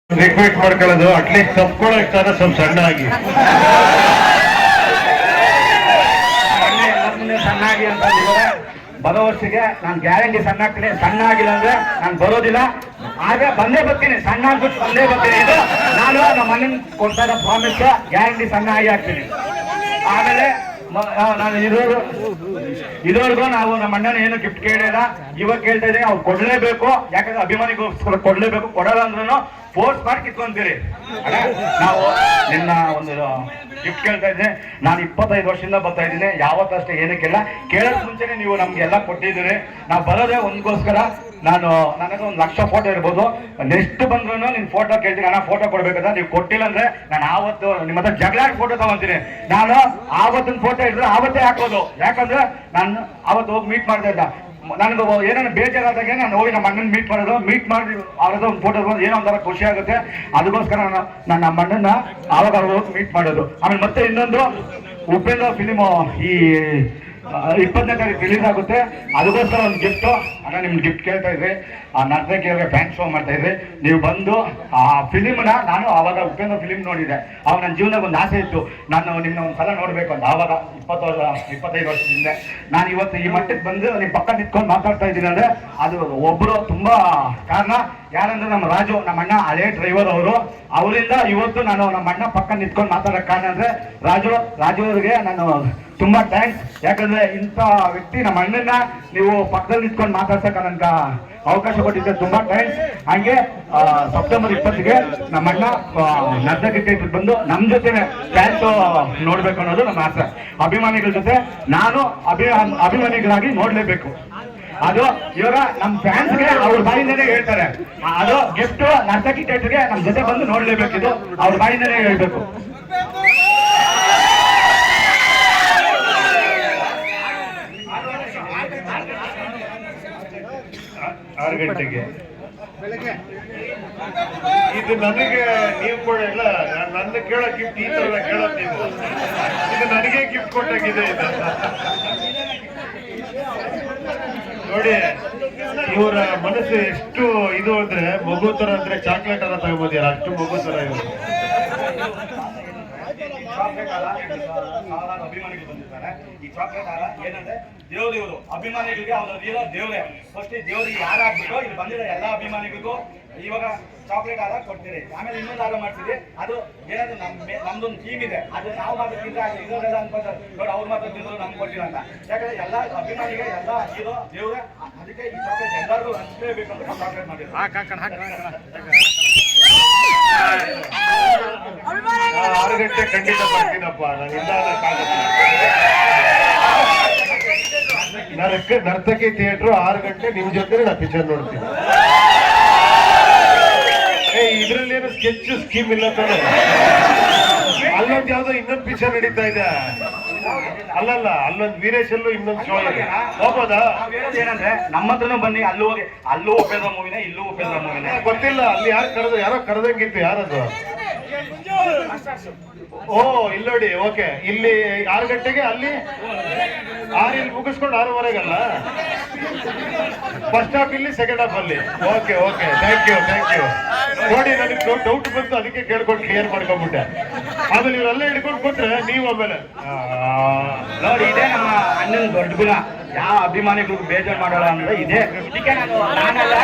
Request ಮಾಡ್ಕೊಳ್ಳೋದು at least ತಪ್ಕೊಳಕ್ ತರ ಸ್ವಲ್ಪ ಸಣ್ಣ ಆಗಿ ಸಣ್ಣಾಗಿ ಅಂತ ಬರೋ ವರ್ಷಕ್ಕೆ ನಾನು ಗ್ಯಾರಂಟಿ ಸಣ್ಣ ಆಗ್ತೀನಿ. ಸಣ್ಣ ಆಗಿಲ್ಲ ಅಂದ್ರೆ ನಾನು ಬರೋದಿಲ್ಲ. ಆದ್ರೆ ಬಂದೇ ಬರ್ತೀನಿ, ಸಣ್ಣ ಆಗ್ಬಿಟ್ಟು ಬಂದೇ ಬರ್ತೀನಿ. ಇದು ನಾನು ನಮ್ಮ ಅಣ್ಣನ್ ಕೊಡ್ತಾ ಇರೋ ಪ್ರಾಮಿಸ್, ಗ್ಯಾರಂಟಿ ಸಣ್ಣ ಆಗಿ ಆಗ್ತೀನಿ. ಆಮೇಲೆ ನಾನು ಇದುವರೆಗೂ ನಾವು ನಮ್ಮ ಅಣ್ಣನ ಏನು ಗಿಫ್ಟ್ ಕೇಳಿಲ್ಲ. ಇವಾಗ ಕೇಳ್ತಾ ಇದ್ದೀನಿ, ಅವ್ರು ಕೊಡ್ಲೇಬೇಕು. ಯಾಕಂದ್ರೆ ಅಭಿಮಾನಿಗೋಸ್ಕರ ಕೊಡ್ಲೇಬೇಕು. ಕೊಡಲ್ಲ ಅಂದ್ರೂ ಫೋರ್ಸ್ ಮಾಡಿ ಕಿತ್ಕೊಂತೀರಿ. ನಾವು ನಿನ್ನ ಒಂದು ಗಿಫ್ಟ್ ಕೇಳ್ತಾ ಇದ್ದೀನಿ. ನಾನು 25 ವರ್ಷದಿಂದ ಬರ್ತಾ ಇದ್ದೀನಿ. ಯಾವತ್ತಷ್ಟೇ ಏನಕ್ಕೆಲ್ಲ ಕೇಳೋದ್ ಮುಂಚೆನೆ ನೀವು ನಮ್ಗೆಲ್ಲ ಕೊಟ್ಟಿದ್ದೀರಿ. ನಾವು ಬರೋದೇ ಒಂದ್ಗೋಸ್ಕರ. ನನಗೆ 1 ಲಕ್ಷ ಫೋಟೋ ಇರ್ಬೋದು. ನೆಕ್ಸ್ಟ್ ಬಂದ್ರು ನಿನ್ ಫೋಟೋ ಕೇಳ್ತೀನಿ. ನಾನು ಫೋಟೋ ಕೊಡ್ಬೇಕಂತ ನೀವು ಕೊಟ್ಟಿಲ್ಲ ಅಂದ್ರೆ ನಾನು ಆವತ್ತು ನಿಮ್ಮ ಹತ್ರ ಜಗಳಾಡಿ ಫೋಟೋ ತಗೊಂತೀನಿ. ನಾನು ಆವತ್ತಿನ ಫೋಟೋ ಇದ್ರೆ ಆವತ್ತೇ ಹಾಕೋದು. ಯಾಕಂದ್ರೆ ನಾನು ಆವತ್ತು ಹೋಗಿ ಮೀಟ್ ಮಾಡ್ತಾ ಇದ್ದ. ನನಗೆ ಏನೇನು ಬೇಜಾರಾದಾಗೆ ನಾನು ಹೋಗಿ ನಮ್ಮ ಅಣ್ಣನ ಮೀಟ್ ಮಾಡಿ ಅವ್ರದ್ದು ಒಂದು ಫೋಟೋ ಏನೋ ಒಂಥರ ಖುಷಿ ಆಗುತ್ತೆ. ಅದಕ್ಕೋಸ್ಕರ ನಾನು ನಮ್ಮ ಅಣ್ಣನ ಆವಾಗ ಹೋಗಿ ಮೀಟ್ ಮಾಡೋದು. ಆಮೇಲೆ ಮತ್ತೆ ಇನ್ನೊಂದು ಉಪೇಂದ್ರ ಫಿಲಿಮ್ ಈ 20ನೇ ತಾರೀಕು ರಿಲೀಸ್ ಆಗುತ್ತೆ. ಅದಕ್ಕೋಸ್ಕರ ಒಂದು ಗಿಫ್ಟು ಅಣ್ಣ ನಿಮ್ಗೆ ಗಿಫ್ಟ್ ಕೇಳ್ತಾ ಇದ್ರಿ. ಆ ನರ್ತಕಿಯವ್ರಿಗೆ ಥ್ಯಾಂಕ್ಸ್ ಶೋ ಮಾಡ್ತಾ ಇದ್ರಿ. ನೀವು ಬಂದು ಆ ಫಿಲಿಮ್ನ ನಾನು ಆವಾಗ ಉಪೇಂದ್ರ ಫಿಲಿಮ್ ನೋಡಿದೆ. ಅವಾಗ ನನ್ನ ಜೀವನದಾಗ ಒಂದು ಆಸೆ ಇತ್ತು, ನಾನು ನಿಮ್ಮನ್ನ ಒಂದು ಸಲ ನೋಡ್ಬೇಕು ಅಂತ. ಆವಾಗ 25 ವರ್ಷದಿಂದ ನಾನು ಇವತ್ತು ಈ ಮಟ್ಟಕ್ಕೆ ಬಂದು ನಿಮ್ಮ ಪಕ್ಕ ನಿಂತ್ಕೊಂಡು ಮಾತಾಡ್ತಾ ಇದ್ದೀನಿ ಅಂದ್ರೆ ಅದು ಒಬ್ರು ತುಂಬಾ ಕಾರಣ. ಯಾರಂದ್ರೆ ನಮ್ಮ ರಾಜು, ನಮ್ಮ ಅಣ್ಣ ಹಳೇ ಡ್ರೈವರ್ ಅವರು. ಅವರಿಂದ ಇವತ್ತು ನಾನು ನಮ್ಮ ಅಣ್ಣ ಪಕ್ಕ ನಿಂತ್ಕೊಂಡು ಮಾತಾಡೋಕೆ ಕಾರಣ ಅಂದ್ರೆ ರಾಜು ಅವರಿಗೆ ನಾನು ತುಂಬಾ ಥ್ಯಾಂಕ್ಸ್. ಯಾಕಂದ್ರೆ ಇಂಥ ವ್ಯಕ್ತಿ ನಮ್ಮ ಅಣ್ಣನ ನೀವು ಪಕ್ಕದಲ್ಲಿ ನಿಂತ್ಕೊಂಡು ಮಾತಾಡ್ಸಕ್ಕೆ ನನ್ಗೆ ಅವಕಾಶ ಕೊಟ್ಟಿದ್ದೆ. ತುಂಬಾ ಥ್ಯಾಂಕ್ಸ್. ಹಂಗೆ ಸೆಪ್ಟೆಂಬರ್ 20ಗೆ ನಮ್ಮ ಅಣ್ಣ ನರ್ತಕಿ ಬಂದು ನಮ್ಮ ಜೊತೆನೆ ಡ್ಯಾನ್ಸ್ ನೋಡ್ಬೇಕು ಅನ್ನೋದು ನಮ್ಮ ಆಸೆ. ಅಭಿಮಾನಿಗಳ ಜೊತೆ ನಾನು ಅಭಿಮಾನಿಗಳಾಗಿ ನೋಡ್ಲೇಬೇಕು. ಅದು ಇವಾಗ ನಮ್ಮ ಫ್ಯಾನ್ಸ್ಗೆ ಅವ್ರ ಬಾಯಿಂದನೇ ಹೇಳ್ತಾರೆ. ಅದು ಗಿಫ್ಟ್ ನರ್ತಕಿ ಥಿಯೇಟರ್ಗೆ ನಮ್ಮ ಜೊತೆ ಬಂದು ನೋಡ್ಲೇಬೇಕಿದು ಅವ್ರ ಬಾಯಿಂದನೇ ಹೇಳ್ಬೇಕು. 6 ಗಂಟೆಗೆ ಇದು ನನಗೆ ನೀವು ಕೊಡಲ್ಲ. ನನ್ನ ಕೇಳೋ ಗಿಫ್ಟ್ ಈ ತರ ಕೇಳೋದು ನೀವು. ಇದು ನನಗೆ ಗಿಫ್ಟ್ ಕೊಟ್ಟಾಗಿದೆ ಇದು. ನೋಡಿ ಇವರ ಮನಸ್ಸು ಎಷ್ಟು ಇದು ಅಂದ್ರೆ ಮಗು ತರ ಅಂದ್ರೆ ಚಾಕ್ಲೇಟ್ ಅನ್ನ ತಗೋಬೋದಿಲ್ಲ, ಅಷ್ಟು ಮಗು ತರ ಇವರು. ಅಭಿಮಾನಿಗಳು ಬಂದಿರ್ತಾರೆ. ಈ ಚಾಕ್ಲೇಟ್ ಹಾರ ಏನಂದ್ರೆ ದೇವ್ರು ಅಭಿಮಾನಿಗಳಿಗೆ ಅವ್ರ ದೇವ್ರೆ. ಫಸ್ಟ್ ದೇವ್ರಿಗೆ ಯಾರು ಹಾಕ್ಬಿಟ್ಟು ಇಲ್ಲಿ ಬಂದಿರೋ ಎಲ್ಲ ಅಭಿಮಾನಿಗಳಿಗೂ ಇವಾಗ ಚಾಕ್ಲೇಟ್ ಹಾರ ಕೊಡ್ತೀರಿ. ಆಮೇಲೆ ಇನ್ನೊಂದು ಹಾರ ಮಾಡ್ತೀರಿ. ಅದು ಏನಾದ್ರು ನಮ್ದೊಂದು ಥೀಮ್ ಇದೆ. ಅದು ನಾವು ಮಾತ್ರ ತಿಂದ್ರೆ ಇರೋದೆಲ್ಲ ಅನ್ಕೋತಾರೆ ನೋಡಿ, ಅವ್ರು ಮಾತ್ರ ತಿಂದ್ರು ನಮ್ಗೆ ಕೊಟ್ಟಿಲ್ಲ ಅಂತ. ಯಾಕಂದ್ರೆ ಎಲ್ಲ ಅಭಿಮಾನಿಗೆ ಎಲ್ಲ ಇರೋ ದೇವ್ರೆ. ಅದಕ್ಕೆ ಈ ಚಾಕ್ಲೇಟ್ ಎಲ್ಲರಿಗೂ ಹಂಚಲೇಬೇಕು ಅಂತ ಚಾಕ್ಲೇಟ್ ಮಾಡಿದ್ರು. 6 ಗಂಟೆ ಖಂಡಿತ ಬರ್ತೀನಪ್ಪ. ನಾನು ಇಲ್ಲ ನರ್ತಕಿ ಥಿಯೇಟರ್ 6 ಗಂಟೆ ನಿಮ್ ಜೊತೆ ನಾ ಪಿಕ್ಚರ್ ನೋಡ್ತೀನಿ. ಇದ್ರಲ್ಲಿ ಏನು ಸ್ಕೆಚ್ ಸ್ಕೀಮ್ ಇಲ್ಲ ತಾನೆ? ಅಲ್ಲೊಂದು ಯಾವ್ದೋ ಇನ್ನೊಂದು ಪಿಕ್ಚರ್ ನಡೀತಾ ಇದೆ. ಅಲ್ಲೊಂದು ವೀರೇಶಲ್ಲೂ ಇನ್ನೊಂದು ಶೋ ಇದೆ. ಹೋಗ್ಬೋದಾ? ಏನಂದ್ರೆ ನಮ್ಮ ಹತ್ರನೂ ಬನ್ನಿ, ಅಲ್ಲೂ ಉಪೇಂದ್ರ ಮೂವಿನೇ, ಇಲ್ಲೂ ಉಪೇಂದ್ರ ಮೂವಿನೇ. ಗೊತ್ತಿಲ್ಲ. ಅಲ್ಲಿ ಯಾರೋ ಕರೆದಂಗಿತ್ತು. ಯಾರದು? ಓ ಇಲ್ಲಿ ನೋಡಿ. ಓಕೆ, ಇಲ್ಲಿ 6 ಗಂಟೆಗೆ ಅಲ್ಲಿ 6 ಇಲ್ಲಿ ಮುಗಿಸ್ಕೊಂಡು 6:30ಗಲ್ಲ. ಫಸ್ಟ್ ಹಾಫ್ ಇಲ್ಲಿ, ಸೆಕೆಂಡ್ ಹಾಫ್ ಅಲ್ಲಿ. Okay thank you. ನೋಡಿ ನನಗೆ ಡೌಟ್ ಬಂತು, ಅದಕ್ಕೆ ಕೇಳ್ಕೊಂಡು ಕ್ಲಿಯರ್ ಮಾಡ್ಕೊಂಡ್ಬಿಟ್ಟೆ. ಆಮೇಲೆ ಇವರೆಲ್ಲ ಹಿಡ್ಕೊಂಡು ಕೊಟ್ರೆ ನೀವು ಆಮೇಲೆ ನೋಡಿ, ಇದೇ ನಮ್ಮ ಅಣ್ಣನ ದೊಡ್ಡ ಗುಣ. ಯಾವ ಅಭಿಮಾನಿಗಳಿಗೂ ಬೇಜಾರು ಮಾಡೋಲ್ಲ ಅಂದ್ರೆ ಇದೇ. ಇದಕ್ಕೆ ನಾನಲ್ಲ